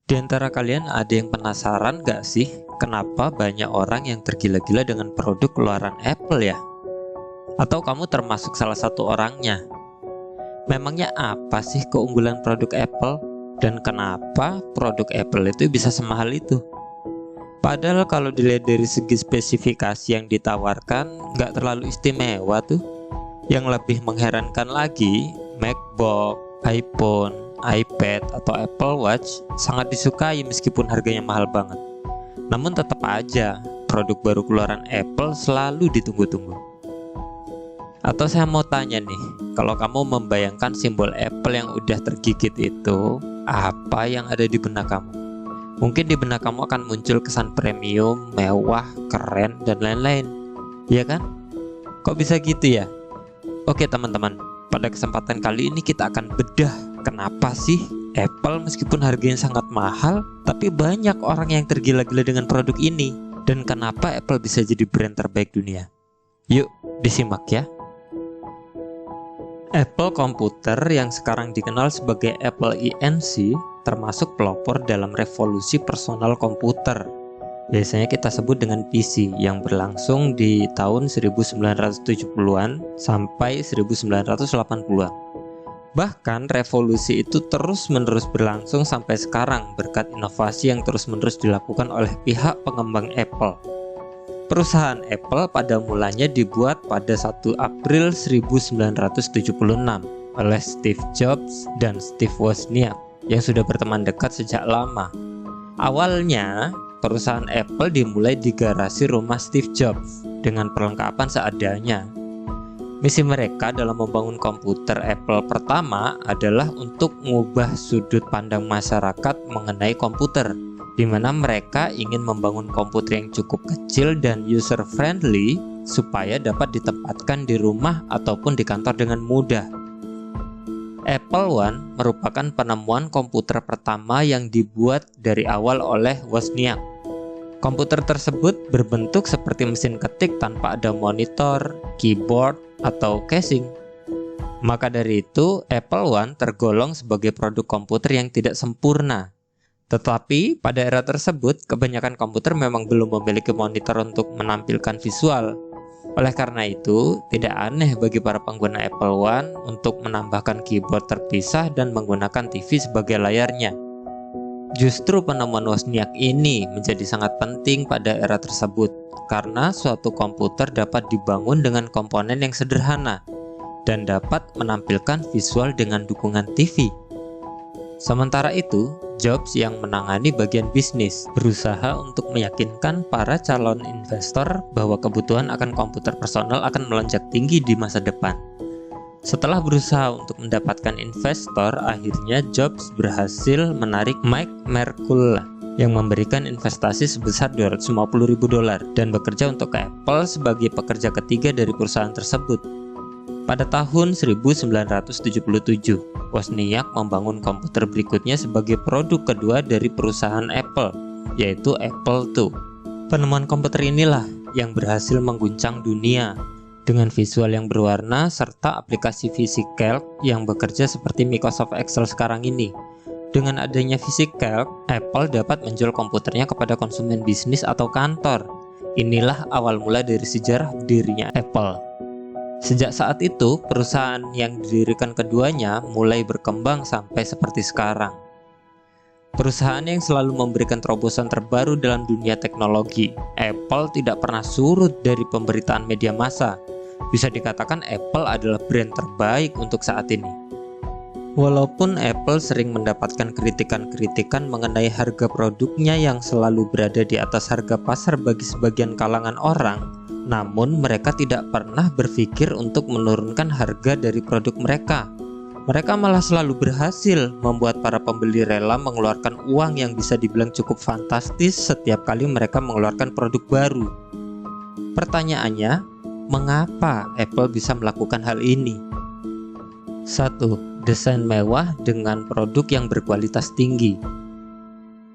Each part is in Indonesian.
Di antara kalian ada yang penasaran gak sih kenapa banyak orang yang tergila-gila dengan produk keluaran Apple ya? Atau kamu termasuk salah satu orangnya? Memangnya apa sih keunggulan produk Apple? Dan kenapa produk Apple itu bisa semahal itu? Padahal kalau dilihat dari segi spesifikasi yang ditawarkan gak terlalu istimewa tuh. Yang lebih mengherankan lagi, MacBook, iPhone, iPad, atau Apple Watch sangat disukai meskipun harganya mahal banget. Namun tetap aja, produk baru keluaran Apple selalu ditunggu-tunggu. Atau saya mau tanya nih, kalau kamu membayangkan simbol Apple yang udah tergigit itu, apa yang ada di benak kamu? Mungkin di benak kamu akan muncul kesan premium, mewah, keren, dan lain-lain. Iya kan? Kok bisa gitu ya? Oke teman-teman, pada kesempatan kali ini kita akan bedah kenapa sih Apple meskipun harganya sangat mahal, tapi banyak orang yang tergila-gila dengan produk ini. Dan kenapa Apple bisa jadi brand terbaik dunia. Yuk, disimak ya. Apple Computer yang sekarang dikenal sebagai Apple Inc. termasuk pelopor dalam revolusi personal komputer. Biasanya kita sebut dengan PC yang berlangsung di tahun 1970-an sampai 1980-an. Bahkan revolusi itu terus-menerus berlangsung sampai sekarang berkat inovasi yang terus-menerus dilakukan oleh pihak pengembang Apple. Perusahaan Apple pada mulanya dibuat pada 1 April 1976 oleh Steve Jobs dan Steve Wozniak yang sudah berteman dekat sejak lama. Awalnya, perusahaan Apple dimulai di garasi rumah Steve Jobs dengan perlengkapan seadanya. Misi mereka dalam membangun komputer Apple pertama adalah untuk mengubah sudut pandang masyarakat mengenai komputer, di mana mereka ingin membangun komputer yang cukup kecil dan user friendly supaya dapat ditempatkan di rumah ataupun di kantor dengan mudah. Apple One merupakan penemuan komputer pertama yang dibuat dari awal oleh Wozniak. Komputer tersebut berbentuk seperti mesin ketik tanpa ada monitor, keyboard, atau casing. Maka dari itu, Apple One tergolong sebagai produk komputer yang tidak sempurna. Tetapi pada era tersebut, kebanyakan komputer memang belum memiliki monitor untuk menampilkan visual. Oleh karena itu, tidak aneh bagi para pengguna Apple One untuk menambahkan keyboard terpisah dan menggunakan TV sebagai layarnya. Justru penemuan Wozniak ini menjadi sangat penting pada era tersebut, karena suatu komputer dapat dibangun dengan komponen yang sederhana dan dapat menampilkan visual dengan dukungan TV. Sementara itu, Jobs yang menangani bagian bisnis berusaha untuk meyakinkan para calon investor bahwa kebutuhan akan komputer personal akan melonjak tinggi di masa depan. Setelah berusaha untuk mendapatkan investor, akhirnya Jobs berhasil menarik Mike Merkle yang memberikan investasi sebesar $250.000 dan bekerja untuk Apple sebagai pekerja ketiga dari perusahaan tersebut. Pada tahun 1977, Wozniak membangun komputer berikutnya sebagai produk kedua dari perusahaan Apple, yaitu Apple II. Penemuan komputer inilah yang berhasil mengguncang dunia dengan visual yang berwarna serta aplikasi VisiCalc yang bekerja seperti Microsoft Excel sekarang ini. Dengan adanya VisiCalc, Apple dapat menjual komputernya kepada konsumen bisnis atau kantor. Inilah awal mula dari sejarah berdirinya Apple. Sejak saat itu, perusahaan yang didirikan keduanya mulai berkembang sampai seperti sekarang. Perusahaan yang selalu memberikan terobosan terbaru dalam dunia teknologi, Apple tidak pernah surut dari pemberitaan media massa. Bisa dikatakan Apple adalah brand terbaik untuk saat ini. Walaupun Apple sering mendapatkan kritikan-kritikan mengenai harga produknya yang selalu berada di atas harga pasar bagi sebagian kalangan orang, namun mereka tidak pernah berpikir untuk menurunkan harga dari produk mereka. Mereka malah selalu berhasil membuat para pembeli rela mengeluarkan uang yang bisa dibilang cukup fantastis setiap kali mereka mengeluarkan produk baru. Pertanyaannya, mengapa Apple bisa melakukan hal ini? 1. Desain mewah dengan produk yang berkualitas tinggi.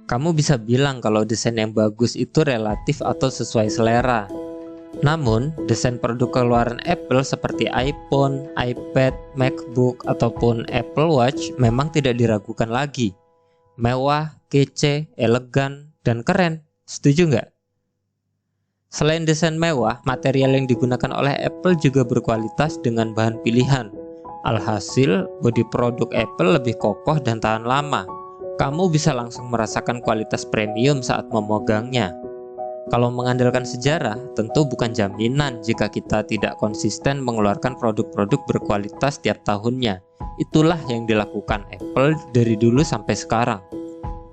Kamu bisa bilang kalau desain yang bagus itu relatif atau sesuai selera. Namun, desain produk keluaran Apple seperti iPhone, iPad, MacBook, ataupun Apple Watch memang tidak diragukan lagi. mewah, kece, elegan, dan keren. Setuju nggak? Selain desain mewah, material yang digunakan oleh Apple juga berkualitas dengan bahan pilihan. Alhasil, bodi produk Apple lebih kokoh dan tahan lama. Kamu bisa langsung merasakan kualitas premium saat memegangnya. Kalau mengandalkan sejarah, tentu bukan jaminan jika kita tidak konsisten mengeluarkan produk-produk berkualitas tiap tahunnya. Itulah yang dilakukan Apple dari dulu sampai sekarang.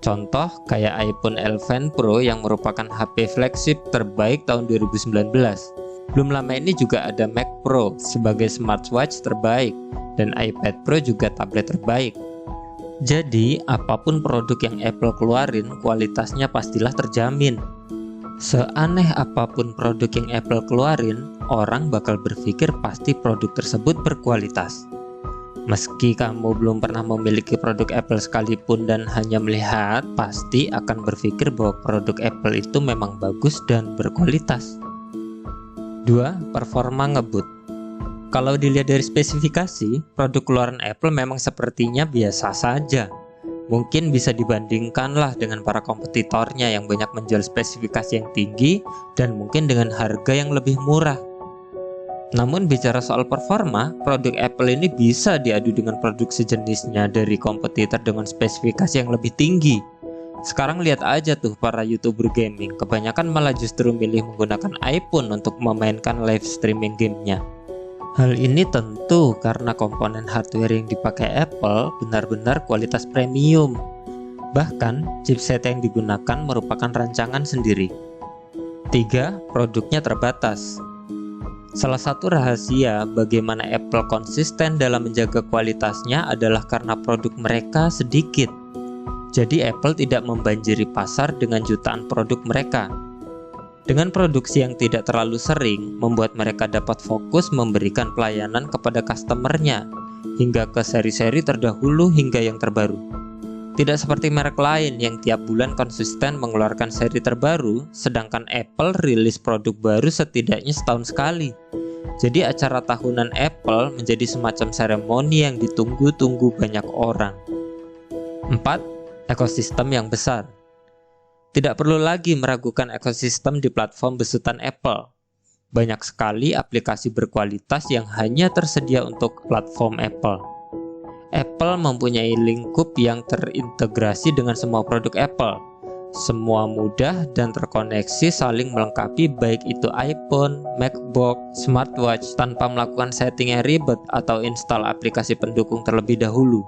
Contoh kayak iPhone 11 Pro yang merupakan HP flagship terbaik tahun 2019. Belum lama ini juga ada Mac Pro sebagai smartwatch terbaik, dan iPad Pro juga tablet terbaik. Jadi, apapun produk yang Apple keluarin, kualitasnya pastilah terjamin. Seaneh apapun produk yang Apple keluarin, orang bakal berpikir pasti produk tersebut berkualitas. Meski kamu belum pernah memiliki produk Apple sekalipun dan hanya melihat, pasti akan berpikir bahwa produk Apple itu memang bagus dan berkualitas. 2. Performa ngebut. Kalau dilihat dari spesifikasi, produk keluaran Apple memang sepertinya biasa saja. Mungkin bisa dibandingkanlah dengan para kompetitornya yang banyak menjual spesifikasi yang tinggi dan mungkin dengan harga yang lebih murah. Namun bicara soal performa, produk Apple ini bisa diadu dengan produk sejenisnya dari kompetitor dengan spesifikasi yang lebih tinggi. Sekarang lihat aja tuh para YouTuber gaming, kebanyakan malah justru milih menggunakan iPhone untuk memainkan live streaming gamenya. Hal ini tentu karena komponen hardware yang dipakai Apple benar-benar kualitas premium. Bahkan, chipset yang digunakan merupakan rancangan sendiri. 3. Produknya terbatas. Salah satu rahasia bagaimana Apple konsisten dalam menjaga kualitasnya adalah karena produk mereka sedikit. Jadi Apple tidak membanjiri pasar dengan jutaan produk mereka. Dengan produksi yang tidak terlalu sering, membuat mereka dapat fokus memberikan pelayanan kepada customernya, hingga ke seri-seri terdahulu hingga yang terbaru. Tidak seperti merek lain yang tiap bulan konsisten mengeluarkan seri terbaru, sedangkan Apple rilis produk baru setidaknya setahun sekali. Jadi acara tahunan Apple menjadi semacam seremoni yang ditunggu-tunggu banyak orang. 4. Ekosistem yang besar. Tidak perlu lagi meragukan ekosistem di platform besutan Apple. Banyak sekali aplikasi berkualitas yang hanya tersedia untuk platform Apple. Apple mempunyai lingkup yang terintegrasi dengan semua produk Apple. Semua mudah dan terkoneksi saling melengkapi, baik itu iPhone, MacBook, smartwatch, tanpa melakukan setting yang ribet atau install aplikasi pendukung terlebih dahulu.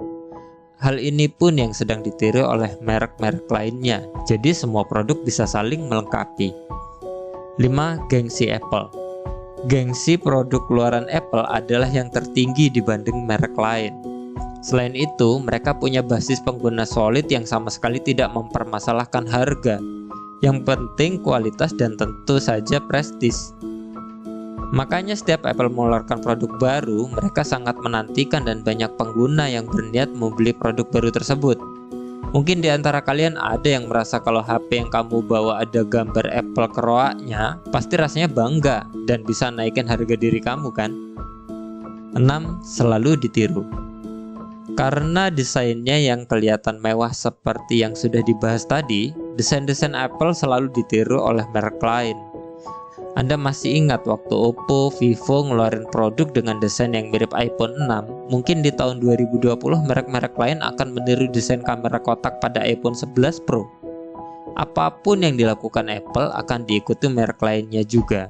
Hal ini pun yang sedang ditiru oleh merek-merek lainnya, jadi semua produk bisa saling melengkapi. 5. Gengsi Apple. Gengsi produk keluaran Apple adalah yang tertinggi dibanding merek lain. Selain itu, mereka punya basis pengguna solid yang sama sekali tidak mempermasalahkan harga. Yang penting kualitas dan tentu saja prestis. Makanya setiap Apple mengeluarkan produk baru, mereka sangat menantikan dan banyak pengguna yang berniat membeli produk baru tersebut. Mungkin di antara kalian ada yang merasa kalau HP yang kamu bawa ada gambar Apple keroaknya, pasti rasanya bangga dan bisa naikin harga diri kamu kan? 6. Selalu ditiru. Karena desainnya yang kelihatan mewah seperti yang sudah dibahas tadi, desain-desain Apple selalu ditiru oleh merek lain. Anda masih ingat waktu Oppo, Vivo ngeluarin produk dengan desain yang mirip iPhone 6? Mungkin di tahun 2020 merek-merek lain akan meniru desain kamera kotak pada iPhone 11 Pro. Apapun yang dilakukan Apple akan diikuti merek lainnya juga.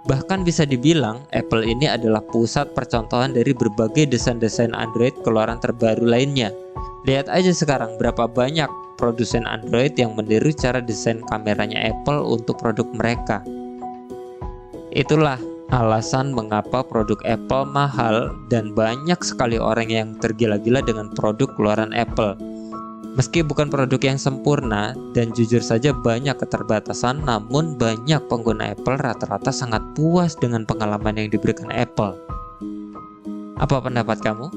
Bahkan bisa dibilang Apple ini adalah pusat percontohan dari berbagai desain-desain Android keluaran terbaru lainnya. Lihat aja sekarang berapa banyak produsen Android yang meniru cara desain kameranya Apple untuk produk mereka. Itulah alasan mengapa produk Apple mahal dan banyak sekali orang yang tergila-gila dengan produk keluaran Apple. Meski bukan produk yang sempurna dan jujur saja banyak keterbatasan, namun banyak pengguna Apple rata-rata sangat puas dengan pengalaman yang diberikan Apple. Apa pendapat kamu?